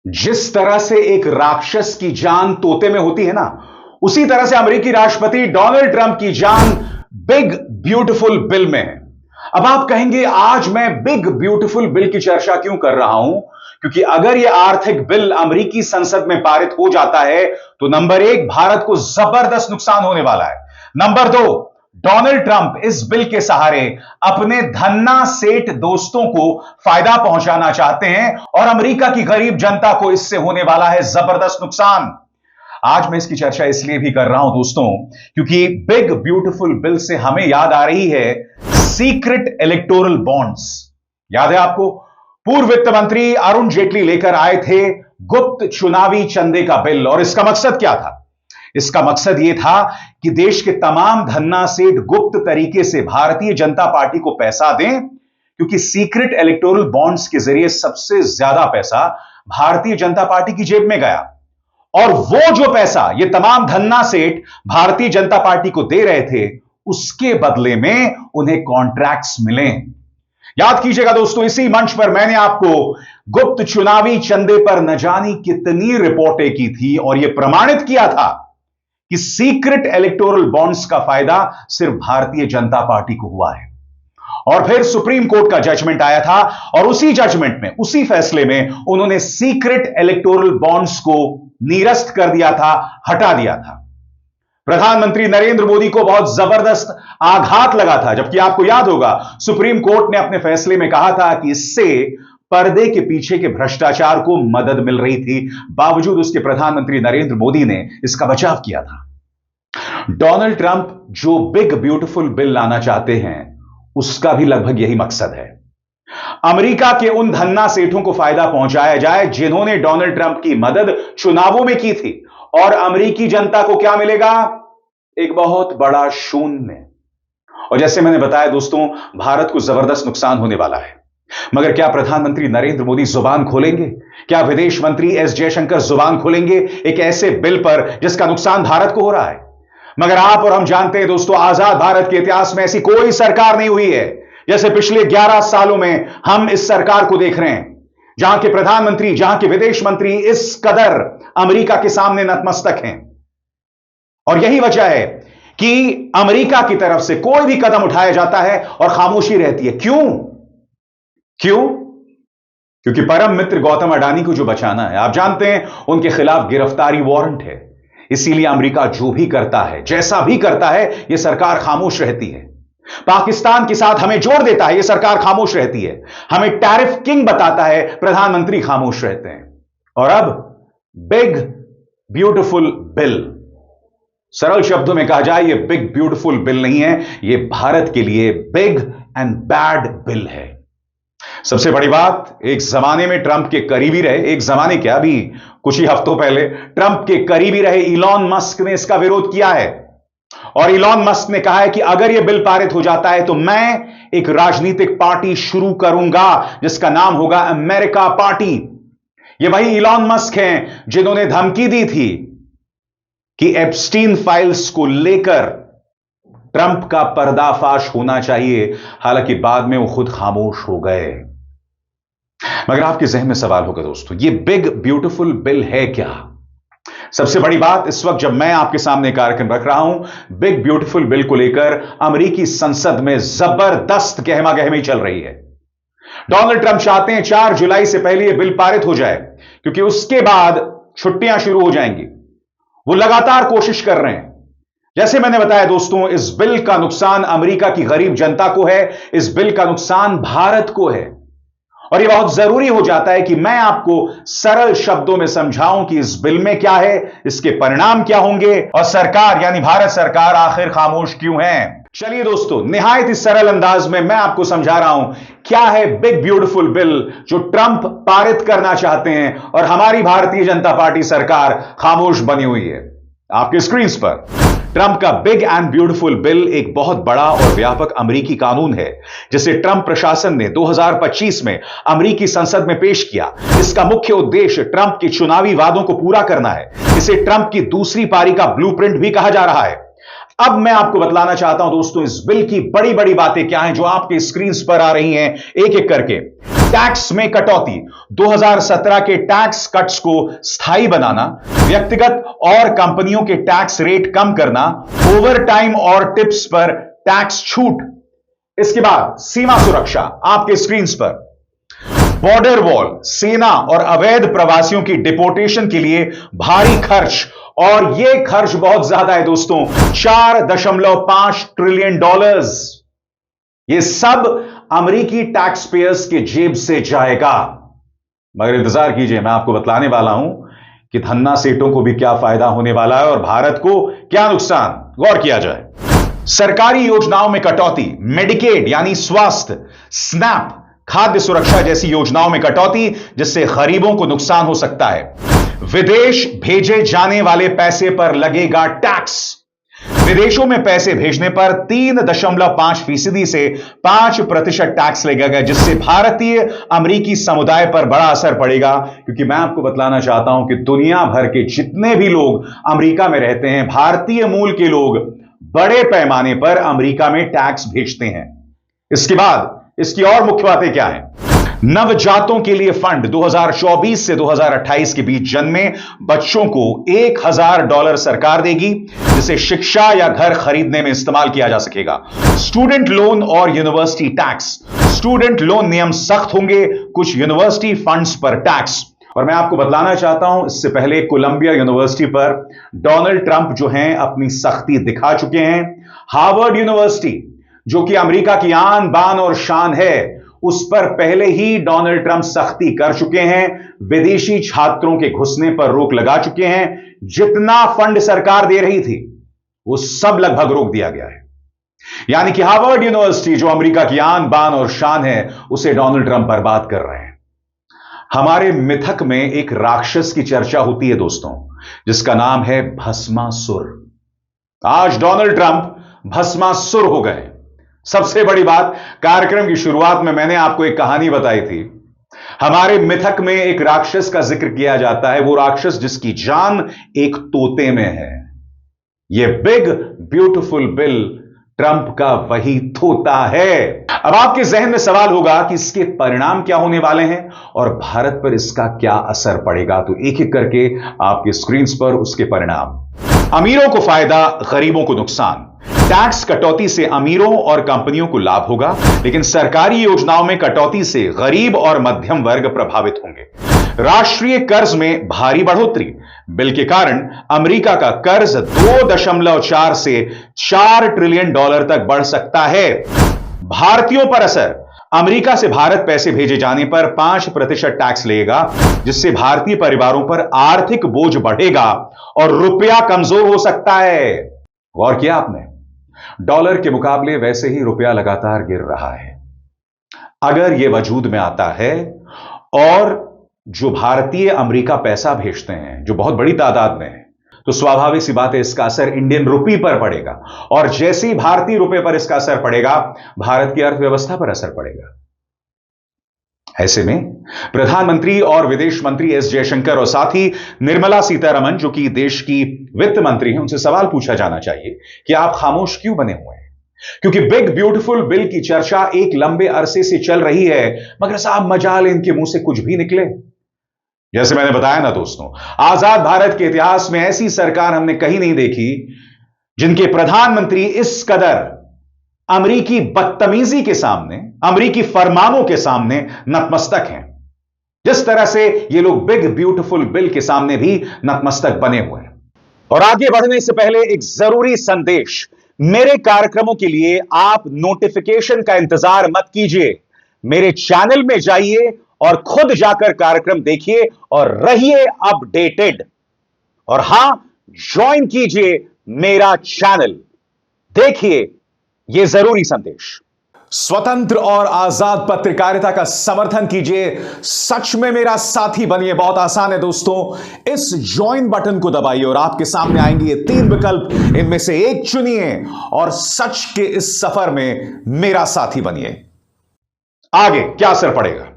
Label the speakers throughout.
Speaker 1: जिस तरह से एक राक्षस की जान तोते में होती है ना, उसी तरह से अमेरिकी राष्ट्रपति डोनाल्ड ट्रंप की जान बिग ब्यूटीफुल बिल में है। अब आप कहेंगे आज मैं बिग ब्यूटीफुल बिल की चर्चा क्यों कर रहा हूं? क्योंकि अगर यह आर्थिक बिल अमेरिकी संसद में पारित हो जाता है तो नंबर एक, भारत को जबरदस्त नुकसान होने वाला है। नंबर दो, डोनाल्ड ट्रंप इस बिल के सहारे अपने धन्ना सेठ दोस्तों को फायदा पहुंचाना चाहते हैं और अमेरिका की गरीब जनता को इससे होने वाला है जबरदस्त नुकसान। आज मैं इसकी चर्चा इसलिए भी कर रहा हूं दोस्तों, क्योंकि बिग ब्यूटीफुल बिल से हमें याद आ रही है सीक्रेट इलेक्टोरल बॉन्ड्स। याद है आपको, पूर्व वित्त मंत्री अरुण जेटली लेकर आए थे गुप्त चुनावी चंदे का बिल। और इसका मकसद क्या था? इसका मकसद यह था कि देश के तमाम धन्ना सेठ गुप्त तरीके से भारतीय जनता पार्टी को पैसा दें, क्योंकि सीक्रेट इलेक्टोरल बॉन्ड्स के जरिए सबसे ज्यादा पैसा भारतीय जनता पार्टी की जेब में गया। और वो जो पैसा ये तमाम धन्ना सेठ भारतीय जनता पार्टी को दे रहे थे, उसके बदले में उन्हें कॉन्ट्रैक्ट्स मिले। याद कीजिएगा दोस्तों, इसी मंच पर मैंने आपको गुप्त चुनावी चंदे पर न जानी कितनी रिपोर्टें की थी और यह प्रमाणित किया था कि सीक्रेट इलेक्टोरल बॉन्ड्स का फायदा सिर्फ भारतीय जनता पार्टी को हुआ है। और फिर सुप्रीम कोर्ट का जजमेंट आया था और उसी जजमेंट में, उसी फैसले में उन्होंने सीक्रेट इलेक्टोरल बॉन्ड्स को निरस्त कर दिया था, हटा दिया था। प्रधानमंत्री नरेंद्र मोदी को बहुत जबरदस्त आघात लगा था, जबकि आपको याद होगा सुप्रीम कोर्ट ने अपने फैसले में कहा था कि इससे पर्दे के पीछे के भ्रष्टाचार को मदद मिल रही थी। बावजूद उसके प्रधानमंत्री नरेंद्र मोदी ने इसका बचाव किया था। डोनाल्ड ट्रंप जो बिग ब्यूटीफुल बिल लाना चाहते हैं, उसका भी लगभग यही मकसद है। अमेरिका के उन धन्ना सेठों को फायदा पहुंचाया जाए जिन्होंने डोनाल्ड ट्रंप की मदद चुनावों में की थी, और अमेरिकी जनता को क्या मिलेगा? एक बहुत बड़ा शून्य। और जैसे मैंने बताया दोस्तों, भारत को जबरदस्त नुकसान होने वाला है। मगर क्या प्रधानमंत्री नरेंद्र मोदी जुबान खोलेंगे? क्या विदेश मंत्री एस जयशंकर जुबान खोलेंगे एक ऐसे बिल पर जिसका नुकसान भारत को हो रहा है? मगर आप और हम जानते हैं दोस्तों, आजाद भारत के इतिहास में ऐसी कोई सरकार नहीं हुई है जैसे पिछले 11 सालों में हम इस सरकार को देख रहे हैं, जहां के प्रधानमंत्री, जहां के विदेश मंत्री इस कदर अमेरिका के सामने नतमस्तक हैं। और यही वजह है कि अमेरिका की तरफ से कोई भी कदम उठाया जाता है और खामोशी रहती है। क्यों? क्योंकि परम मित्र गौतम अडानी को जो बचाना है, आप जानते हैं उनके खिलाफ गिरफ्तारी वारंट है। इसीलिए अमेरिका जो भी करता है, जैसा भी करता है, यह सरकार खामोश रहती है। पाकिस्तान के साथ हमें जोड़ देता है, यह सरकार खामोश रहती है। हमें टैरिफ किंग बताता है, प्रधानमंत्री खामोश रहते हैं। और अब बिग ब्यूटीफुल बिल, सरल शब्दों में कहा जाए, यह बिग ब्यूटीफुल बिल नहीं है, यह भारत के लिए बिग एंड बैड बिल है। सबसे बड़ी बात, एक जमाने में ट्रंप के करीबी रहे, एक जमाने क्या, अभी कुछ ही हफ्तों पहले ट्रंप के करीबी रहे इलॉन मस्क ने इसका विरोध किया है। और इलॉन मस्क ने कहा है कि अगर यह बिल पारित हो जाता है तो मैं एक राजनीतिक पार्टी शुरू करूंगा जिसका नाम होगा अमेरिका पार्टी। ये वही इलॉन मस्क हैं जिन्होंने धमकी दी थी कि एप्स्टीन फाइल्स को लेकर ट्रंप का पर्दाफाश होना चाहिए। हालांकि बाद में वो खुद खामोश हो गए। मगर आपके जहन में सवाल होगा दोस्तों, ये बिग ब्यूटीफुल बिल है क्या? सबसे बड़ी बात, इस वक्त जब मैं आपके सामने कार्यक्रम रख रहा हूं, बिग ब्यूटीफुल बिल को लेकर अमेरिकी संसद में जबरदस्त गहमा गहमी चल रही है। डोनाल्ड ट्रंप चाहते हैं 4 जुलाई से पहले यह बिल पारित हो जाए, क्योंकि उसके बाद छुट्टियां शुरू हो जाएंगी। वो लगातार कोशिश कर रहे हैं। जैसे मैंने बताया दोस्तों, इस बिल का नुकसान अमेरिका की गरीब जनता को है, इस बिल का नुकसान भारत को है। और यह बहुत जरूरी हो जाता है कि मैं आपको सरल शब्दों में समझाऊं कि इस बिल में क्या है, इसके परिणाम क्या होंगे, और सरकार यानी भारत सरकार आखिर खामोश क्यों है। चलिए दोस्तों, निहायत ही सरल अंदाज में मैं आपको समझा रहा हूं क्या है बिग ब्यूटीफुल बिल जो ट्रंप पारित करना चाहते हैं और हमारी भारतीय जनता पार्टी सरकार खामोश बनी हुई है। आपके स्क्रीन पर ट्रंप का बिग एंड ब्यूटीफुल बिल एक बहुत बड़ा और व्यापक अमेरिकी कानून है, जिसे ट्रंप प्रशासन ने 2025 में अमेरिकी संसद में पेश किया। इसका मुख्य उद्देश्य ट्रंप के चुनावी वादों को पूरा करना है। इसे ट्रंप की दूसरी पारी का ब्लूप्रिंट भी कहा जा रहा है। अब मैं आपको बतलाना चाहता हूं दोस्तों, इस बिल की बड़ी बड़ी बातें क्या हैं जो आपके स्क्रीन पर आ रही हैं एक एक करके। टैक्स में कटौती, 2017 के टैक्स कट्स को स्थायी बनाना, व्यक्तिगत और कंपनियों के टैक्स रेट कम करना, ओवर टाइम और टिप्स पर टैक्स छूट। इसके बाद सीमा सुरक्षा आपके स्क्रीन पर, बॉर्डर वॉल, सेना और अवैध प्रवासियों की डिपोर्टेशन के लिए भारी खर्च, और यह खर्च बहुत ज्यादा है दोस्तों, $4.5 ट्रिलियन। यह सब अमेरिकी टैक्स पेयर्स के जेब से जाएगा। मगर इंतजार कीजिए, मैं आपको बतलाने वाला हूं कि धन्ना सेठों को भी क्या फायदा होने वाला है और भारत को क्या नुकसान। गौर किया जाए। सरकारी योजनाओं में कटौती, मेडिकेड यानी स्वास्थ्य, स्नैप, खाद्य सुरक्षा जैसी योजनाओं में कटौती, जिससे गरीबों को नुकसान हो सकता है। विदेश भेजे जाने वाले पैसे पर लगेगा टैक्स। विदेशों में पैसे भेजने पर 3.5% से 5% टैक्स लगेगा, जिससे भारतीय अमेरिकी समुदाय पर बड़ा असर पड़ेगा। क्योंकि मैं आपको बतलाना चाहता हूं कि दुनिया भर के जितने भी लोग अमेरिका में रहते हैं, भारतीय मूल के लोग बड़े पैमाने पर अमेरिका में टैक्स भेजते हैं। इसके बाद इसकी और मुख्य बातें क्या हैं? नवजातों के लिए फंड, 2024 से 2028 के बीच जन्मे बच्चों को $1000 सरकार देगी, जिसे शिक्षा या घर खरीदने में इस्तेमाल किया जा सकेगा। स्टूडेंट लोन और यूनिवर्सिटी टैक्स, स्टूडेंट लोन नियम सख्त होंगे, कुछ यूनिवर्सिटी फंड्स पर टैक्स। और मैं आपको बतलाना चाहता हूं, इससे पहले कोलंबिया यूनिवर्सिटी पर डोनाल्ड ट्रंप जो हैं अपनी सख्ती दिखा चुके हैं। हार्वर्ड यूनिवर्सिटी जो कि अमेरिका की आन बान और शान है, उस पर पहले ही डोनाल्ड ट्रंप सख्ती कर चुके हैं। विदेशी छात्रों के घुसने पर रोक लगा चुके हैं। जितना फंड सरकार दे रही थी वो सब लगभग रोक दिया गया है। यानी कि हार्वर्ड यूनिवर्सिटी जो अमेरिका की आन बान और शान है, उसे डोनाल्ड ट्रंप बर्बाद कर रहे हैं। हमारे मिथक में एक राक्षस की चर्चा होती है दोस्तों, जिसका नाम है भस्मासुर। आज डोनाल्ड ट्रंप भस्मासुर हो गए। सबसे बड़ी बात, कार्यक्रम की शुरुआत में मैंने आपको एक कहानी बताई थी। हमारे मिथक में एक राक्षस का जिक्र किया जाता है, वो राक्षस जिसकी जान एक तोते में है। यह बिग ब्यूटीफुल बिल ट्रंप का वही तोता है। अब आपके जहन में सवाल होगा कि इसके परिणाम क्या होने वाले हैं और भारत पर इसका क्या असर पड़ेगा। तो एक एक करके आपके स्क्रीन पर उसके परिणाम। अमीरों को फायदा, गरीबों को नुकसान। टैक्स कटौती से अमीरों और कंपनियों को लाभ होगा, लेकिन सरकारी योजनाओं में कटौती से गरीब और मध्यम वर्ग प्रभावित होंगे। राष्ट्रीय कर्ज में भारी बढ़ोतरी, बिल के कारण अमेरिका का कर्ज 2.4 से $4 ट्रिलियन तक बढ़ सकता है। भारतीयों पर असर, अमेरिका से भारत पैसे भेजे जाने पर 5% टैक्स लगेगा, जिससे भारतीय परिवारों पर आर्थिक बोझ बढ़ेगा और रुपया कमजोर हो सकता है। गौर किया आपने? डॉलर के मुकाबले वैसे ही रुपया लगातार गिर रहा है। अगर यह वजूद में आता है और जो भारतीय अमेरिका पैसा भेजते हैं, जो बहुत बड़ी तादाद में है, तो स्वाभाविक सी बात है इसका असर इंडियन रुपी पर पड़ेगा। और जैसे ही भारतीय रुपए पर इसका असर पड़ेगा, भारत की अर्थव्यवस्था पर असर पड़ेगा। ऐसे में प्रधानमंत्री और विदेश मंत्री एस जयशंकर और साथ ही निर्मला सीतारमण जो कि देश की वित्त मंत्री हैं, उनसे सवाल पूछा जाना चाहिए कि आप खामोश क्यों बने हुए हैं। क्योंकि बिग ब्यूटीफुल बिल की चर्चा एक लंबे अरसे से चल रही है, मगर साहब मजाल इनके मुंह से कुछ भी निकले। जैसे मैंने बताया ना दोस्तों, आजाद भारत के इतिहास में ऐसी सरकार हमने कहीं नहीं देखी जिनके प्रधानमंत्री इस कदर अमेरिकी बदतमीजी के सामने, अमेरिकी फरमानों के सामने नतमस्तक हैं, जिस तरह से ये लोग बिग ब्यूटीफुल बिल के सामने भी नतमस्तक बने हुए हैं। और आगे बढ़ने से पहले एक जरूरी संदेश, मेरे कार्यक्रमों के लिए आप नोटिफिकेशन का इंतजार मत कीजिए। मेरे चैनल में जाइए और खुद जाकर कार्यक्रम देखिए और रहिए अपडेटेड। और हां, ज्वाइन कीजिए मेरा चैनल, देखिए यह जरूरी संदेश। स्वतंत्र और आजाद पत्रकारिता का समर्थन कीजिए, सच में मेरा साथी बनिए। बहुत आसान है दोस्तों, इस ज्वाइन बटन को दबाइए और आपके सामने आएंगे ये 3 विकल्प, इनमें से एक चुनिए और सच के इस सफर में मेरा साथी बनिए। आगे क्या असर पड़ेगा?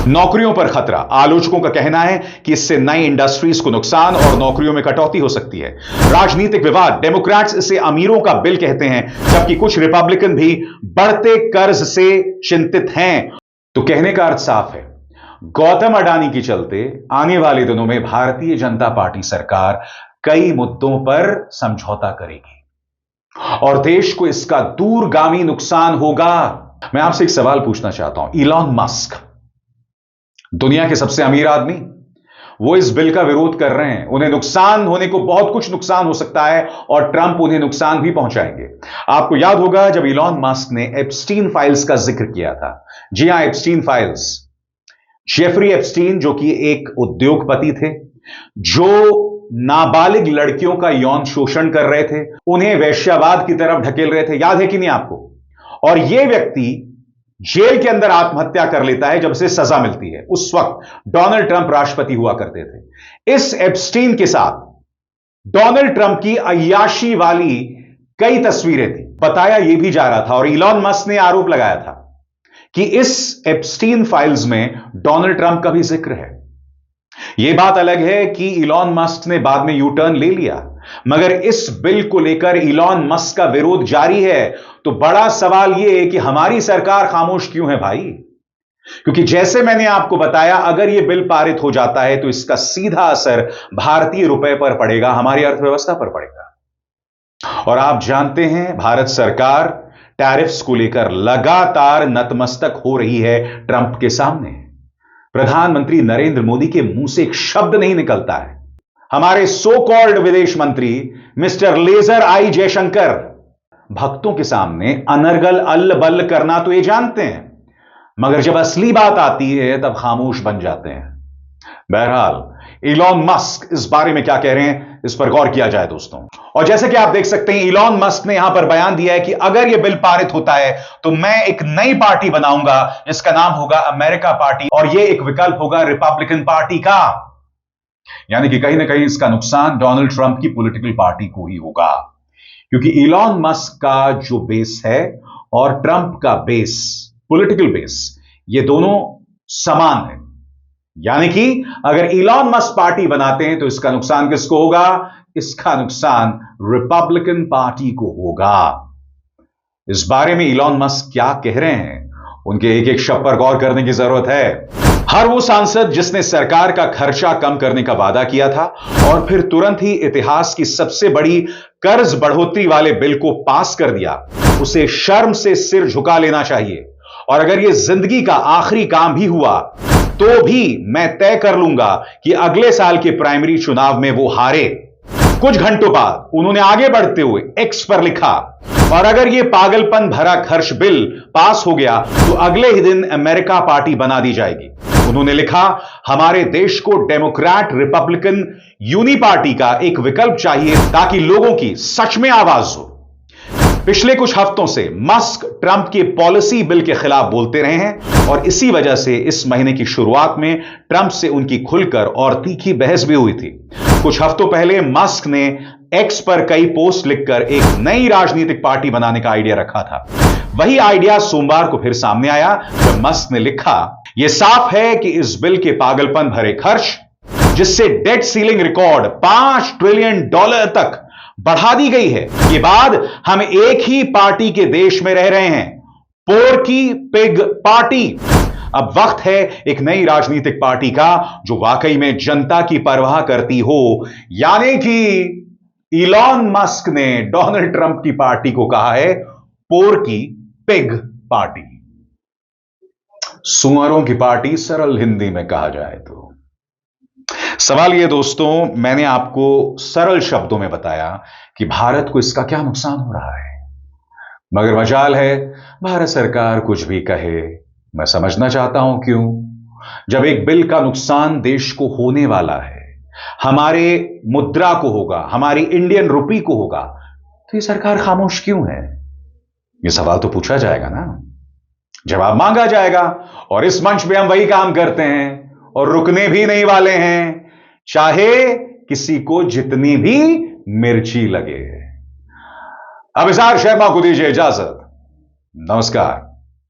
Speaker 1: नौकरियों पर खतरा, आलोचकों का कहना है कि इससे नई इंडस्ट्रीज को नुकसान और नौकरियों में कटौती हो सकती है। राजनीतिक विवाद, डेमोक्रेट्स इसे अमीरों का बिल कहते हैं, जबकि कुछ रिपब्लिकन भी बढ़ते कर्ज से चिंतित हैं। तो कहने का अर्थ साफ है, गौतम अडानी के चलते आने वाले दिनों में भारतीय जनता पार्टी सरकार कई मुद्दों पर समझौता करेगी और देश को इसका दूरगामी नुकसान होगा। मैं आपसे एक सवाल पूछना चाहता हूं, इलॉन मस्क दुनिया के सबसे अमीर आदमी, वो इस बिल का विरोध कर रहे हैं। उन्हें नुकसान होने को, बहुत कुछ नुकसान हो सकता है और ट्रंप उन्हें नुकसान भी पहुंचाएंगे। आपको याद होगा जब इलॉन मस्क ने एप्स्टीन फाइल्स का जिक्र किया था। जी हां, एप्स्टीन फाइल्स। जेफरी एप्स्टीन जो कि एक उद्योगपति थे, जो नाबालिग लड़कियों का यौन शोषण कर रहे थे, उन्हें वेश्यावाद की तरफ ढकेल रहे थे। याद है कि नहीं आपको? और यह व्यक्ति जेल के अंदर आत्महत्या कर लेता है जब उसे सजा मिलती है। उस वक्त डोनाल्ड ट्रंप राष्ट्रपति हुआ करते थे। इस एप्स्टीन के साथ डोनाल्ड ट्रंप की अय्याशी वाली कई तस्वीरें थी। बताया यह भी जा रहा था और इलॉन मस्क ने आरोप लगाया था कि इस एप्स्टीन फाइल्स में डोनाल्ड ट्रंप का भी जिक्र है। यह बात अलग है कि इलॉन मस्क ने बाद में यू टर्न ले लिया, मगर इस बिल को लेकर इलॉन मस्क का विरोध जारी है। तो बड़ा सवाल यह है कि हमारी सरकार खामोश क्यों है भाई? क्योंकि जैसे मैंने आपको बताया, अगर यह बिल पारित हो जाता है तो इसका सीधा असर भारतीय रुपए पर पड़ेगा, हमारी अर्थव्यवस्था पर पड़ेगा। और आप जानते हैं भारत सरकार टैरिफ्स को लेकर लगातार नतमस्तक हो रही है ट्रंप के सामने। प्रधानमंत्री नरेंद्र मोदी के मुंह से एक शब्द नहीं निकलता है। हमारे सो कॉल्ड विदेश मंत्री मिस्टर लेजर आई जयशंकर भक्तों के सामने अनर्गल अल्ल बल्ल करना तो ये जानते हैं, मगर जब असली बात आती है तब खामोश बन जाते हैं। बहरहाल इलॉन मस्क इस बारे में क्या कह रहे हैं, इस पर गौर किया जाए दोस्तों। और जैसे कि आप देख सकते हैं, इलॉन मस्क ने यहां पर बयान दिया है कि अगर यह बिल पारित होता है तो मैं एक नई पार्टी बनाऊंगा जिसका नाम होगा अमेरिका पार्टी, और यह एक विकल्प होगा रिपब्लिकन पार्टी का। यानी कि कहीं ना कहीं इसका नुकसान डोनाल्ड ट्रंप की पॉलिटिकल पार्टी को ही होगा, क्योंकि इलॉन मस्क का जो बेस है और ट्रंप का बेस, पॉलिटिकल बेस, ये दोनों समान है। यानी कि अगर इलॉन मस्क पार्टी बनाते हैं तो इसका नुकसान किसको होगा? इसका नुकसान रिपब्लिकन पार्टी को होगा। इस बारे में इलॉन मस्क क्या कह रहे हैं, उनके एक एक शब्द पर गौर करने की जरूरत है। हर वो सांसद जिसने सरकार का खर्चा कम करने का वादा किया था और फिर तुरंत ही इतिहास की सबसे बड़ी कर्ज बढ़ोतरी वाले बिल को पास कर दिया, उसे शर्म से सिर झुका लेना चाहिए। और अगर यह जिंदगी का आखिरी काम भी हुआ तो भी मैं तय कर लूंगा कि अगले साल के प्राइमरी चुनाव में वो हारे। कुछ घंटों बाद उन्होंने आगे बढ़ते हुए एक्स पर लिखा, और अगर यह पागलपन भरा खर्च बिल पास हो गया तो अगले ही दिन अमेरिका पार्टी बना दी जाएगी। उन्होंने लिखा, हमारे देश को डेमोक्रेट रिपब्लिकन यूनी पार्टी का एक विकल्प चाहिए ताकि लोगों की सच में आवाज हो। पिछले कुछ हफ्तों से मस्क ट्रंप के पॉलिसी बिल के खिलाफ बोलते रहे हैं और इसी वजह से इस महीने की शुरुआत में ट्रंप से उनकी खुलकर और तीखी बहस भी हुई थी। कुछ हफ्तों पहले मस्क ने एक्स पर कई पोस्ट लिखकर एक नई राजनीतिक पार्टी बनाने का आइडिया रखा था। वही आइडिया सोमवार को फिर सामने आया जब मस्क ने लिखा, यह साफ है कि इस बिल के पागलपन भरे खर्च, जिससे डेट सीलिंग रिकॉर्ड $5 ट्रिलियन तक बढ़ा दी गई है, के बाद हम एक ही पार्टी के देश में रह रहे हैं, पोर्की पिग पार्टी। अब वक्त है एक नई राजनीतिक पार्टी का जो वाकई में जनता की परवाह करती हो। यानी कि इलॉन मस्क ने डोनाल्ड ट्रंप की पार्टी को कहा है पोर्की पिग पार्टी, सुअरों की पार्टी सरल हिंदी में कहा जाए तो। सवाल यह दोस्तों, मैंने आपको सरल शब्दों में बताया कि भारत को इसका क्या नुकसान हो रहा है, मगर मजाल है भारत सरकार कुछ भी कहे, मैं समझना चाहता हूं क्यों। जब एक बिल का नुकसान देश को होने वाला है, हमारे मुद्रा को होगा, हमारी इंडियन रुपी को होगा, तो ये सरकार खामोश क्यों है? ये सवाल तो पूछा जाएगा ना, जवाब मांगा जाएगा। और इस मंच पे हम वही काम करते हैं और रुकने भी नहीं वाले हैं, चाहे किसी को जितनी भी मिर्ची लगे। अब इज़हार शर्मा को दीजिए इजाजत। नमस्कार।